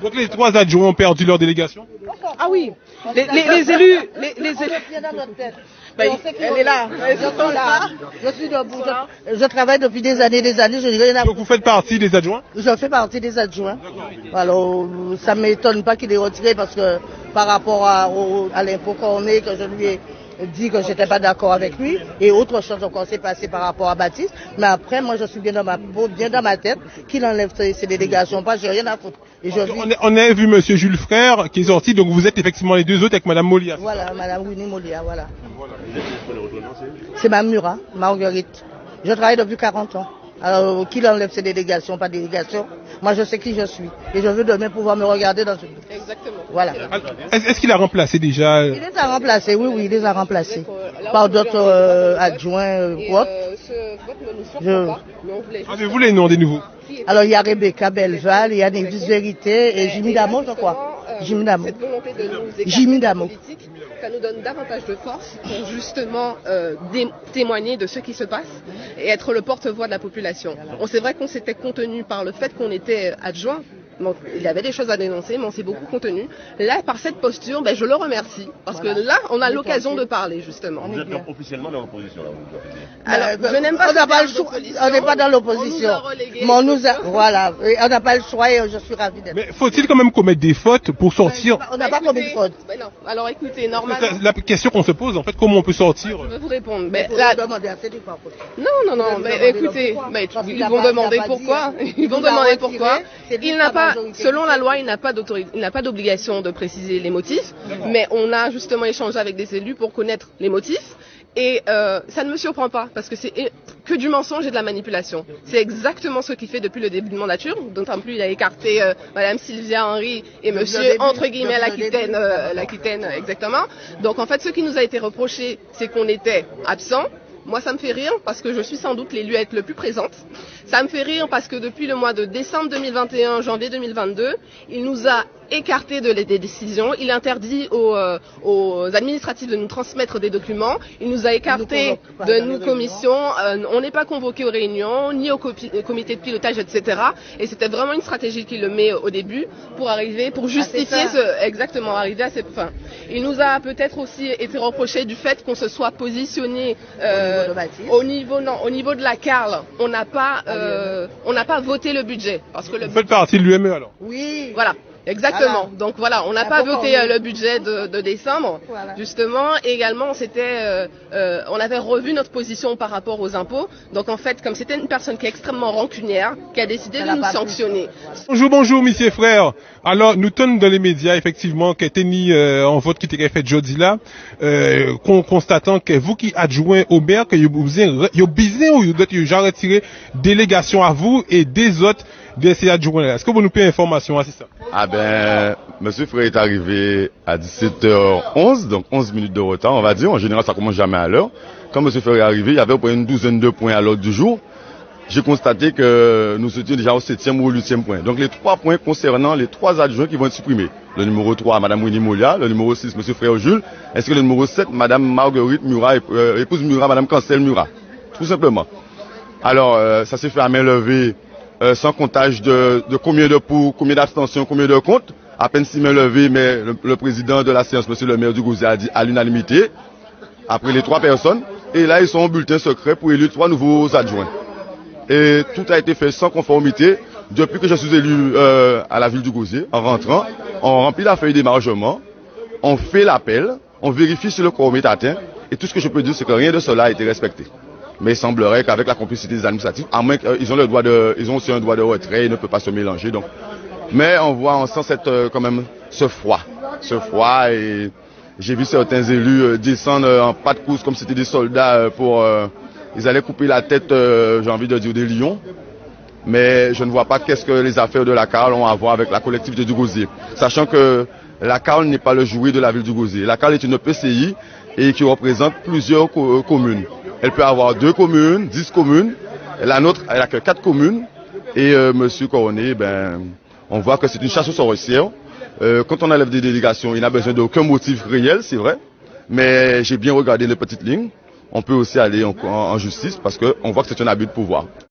Donc les trois adjoints ont perdu leur délégation? Ah oui, les élus, les élus. Ben, Elle est là, je suis debout, je travaille depuis des années, je dis rien à... Donc vous faites partie des adjoints? Je fais partie des adjoints. Alors, ça ne m'étonne pas qu'il ait retiré parce que par rapport à l'impôt qu'on est, que je lui ai dit que j'étais pas d'accord avec lui, et autre chose encore s'est passé par rapport à Baptiste. Mais après, moi, je suis bien dans ma peau, bien dans ma tête, qu'il enlève ses délégations. Pas, j'ai rien à foutre. Et On a vu Monsieur Jules Frère qui est sorti, donc vous êtes effectivement les deux autres avec Madame Molia. Voilà, Madame Winnie Molia, voilà. C'est ma Murat, Marguerite. Je travaille depuis 40 ans. Alors, qu'il enlève ses délégations, pas délégations. Moi, je sais qui je suis. Et je veux demain pouvoir me regarder dans une... Exactement. Voilà. Est-ce qu'il a remplacé déjà? Il les a remplacés, oui, il les a remplacés. Par d'autres adjoints ou autres. Ce vote ne nous surprend pas, mais on voulait juste... Avez-vous les noms des nouveaux? Alors, il y a Rebecca Belleval, il y a Névis Vérité et Jimmy Damo, je crois. Jimmy Damo. Cette volonté de nous Jimmy écarter Damo. politique, ça nous donne davantage de force pour justement témoigner de ce qui se passe et être le porte-voix de la population. C'est vrai qu'on s'était contenu par le fait qu'on était adjoint. Donc, il y avait des choses à dénoncer, mais on s'est beaucoup contenu. Là, par cette posture, je le remercie. Parce que là, on a l'occasion de parler, justement. Vous êtes officiellement dans l'opposition, là, vous avez dit. Alors, je n'aime pas on n'est pas dans l'opposition. Voilà. On n'a pas le choix et je suis ravie d'être. Mais faut-il quand même commettre des fautes pour sortir? On n'a pas commis de faute. Non. Alors écoutez, normalement... La question qu'on se pose, en fait, comment on peut sortir? Je vais vous répondre. Non, mais écoutez, ils vont demander pourquoi. Ils vont demander pourquoi. Il n'a pas, selon la loi, il n'a pas d'obligation de préciser les motifs, mais on a justement échangé avec des élus pour connaître les motifs. Et ça ne me surprend pas, parce que c'est que du mensonge et de la manipulation. C'est exactement ce qu'il fait depuis le début de mandature, d'autant plus il a écarté Madame Sylvia Henry et Monsieur, entre guillemets, l'Aquitaine, exactement. Donc en fait, ce qui nous a été reproché, c'est qu'on était absent. Moi, ça me fait rire parce que je suis sans doute l'élu à être le plus présente. Ça me fait rire parce que depuis le mois de décembre 2021, janvier 2022, il nous a écarté des décisions. Il interdit aux administratifs de nous transmettre des documents. Il nous a écarté de nos commissions. On n'est pas convoqué aux réunions, ni au comité de pilotage, etc. Et c'était vraiment une stratégie qu'il le met au début pour justifier arriver à ses fins. Il nous a peut-être aussi été reproché du fait qu'on se soit positionné au niveau de la CARL. On n'a pas voté le budget. Parce que Vous faites partie de l'UME alors? Oui. Voilà. Exactement. Voilà. Donc voilà, on n'a pas voté le budget de décembre, justement. Et également, on avait revu notre position par rapport aux impôts. Donc en fait, comme c'était une personne qui est extrêmement rancunière, qui a décidé de nous sanctionner. Bonjour, monsieur frère. Alors, nous tenons dans les médias, effectivement, qu'il était mis en vote qui était fait jeudi là, constatant que vous qui adjoint au maire, que vous avez besoin ou vous avez déjà retiré délégation à vous et des autres de ces adjoints-là. Est-ce que vous nous pouvez information à ça? Ah ben, monsieur Frère est arrivé à 17h11, donc 11 minutes de retard, on va dire. En général, ça commence jamais à l'heure. Quand monsieur Frère est arrivé, il y avait au moins une douzaine de points à l'ordre du jour. J'ai constaté que nous étions déjà au 7e ou au 8e point. Donc les 3 points concernant les 3 adjoints qui vont être supprimés. Le numéro 3, Madame Winnie Molia, le numéro 6, monsieur Frère Jules, ainsi que le numéro 7, Madame Marguerite Murat, épouse Murat, Madame Cancel Murat. Tout simplement. Alors, ça s'est fait à main levée. Sans comptage de combien de pour, combien d'abstentions, combien de comptes. À peine 6 mains levées, mais le président de la séance, monsieur le maire du Gosier, a dit à l'unanimité, après les 3 personnes. Et là, ils sont en bulletin secret pour élire 3 nouveaux adjoints. Et tout a été fait sans conformité. Depuis que je suis élu à la ville du Gosier, en rentrant, on remplit la feuille d'émargement, on fait l'appel, on vérifie si le quorum est atteint. Et tout ce que je peux dire, c'est que rien de cela a été respecté. Mais il semblerait qu'avec la complicité des administratifs, à moins qu'ils ont aussi un droit de retrait, ils ne peuvent pas se mélanger. Donc. Mais on sent quand même ce froid. Et j'ai vu certains élus descendre en pas de course comme si c'était des soldats ils allaient couper la tête, j'ai envie de dire, des lions. Mais je ne vois pas qu'est-ce que les affaires de la CARL ont à voir avec la collectivité du Gosier. Sachant que la CARL n'est pas le jouet de la ville du Gosier. La CARL est une PCI et qui représente plusieurs communes. Elle peut avoir 2 communes, 10 communes. La nôtre, elle n'a que 4 communes. Et monsieur Coronet, on voit que c'est une chasse aux sorcières. Quand on enlève des délégations, il n'a besoin d'aucun motif réel, c'est vrai. Mais j'ai bien regardé les petites lignes. On peut aussi aller en justice parce qu'on voit que c'est un abus de pouvoir.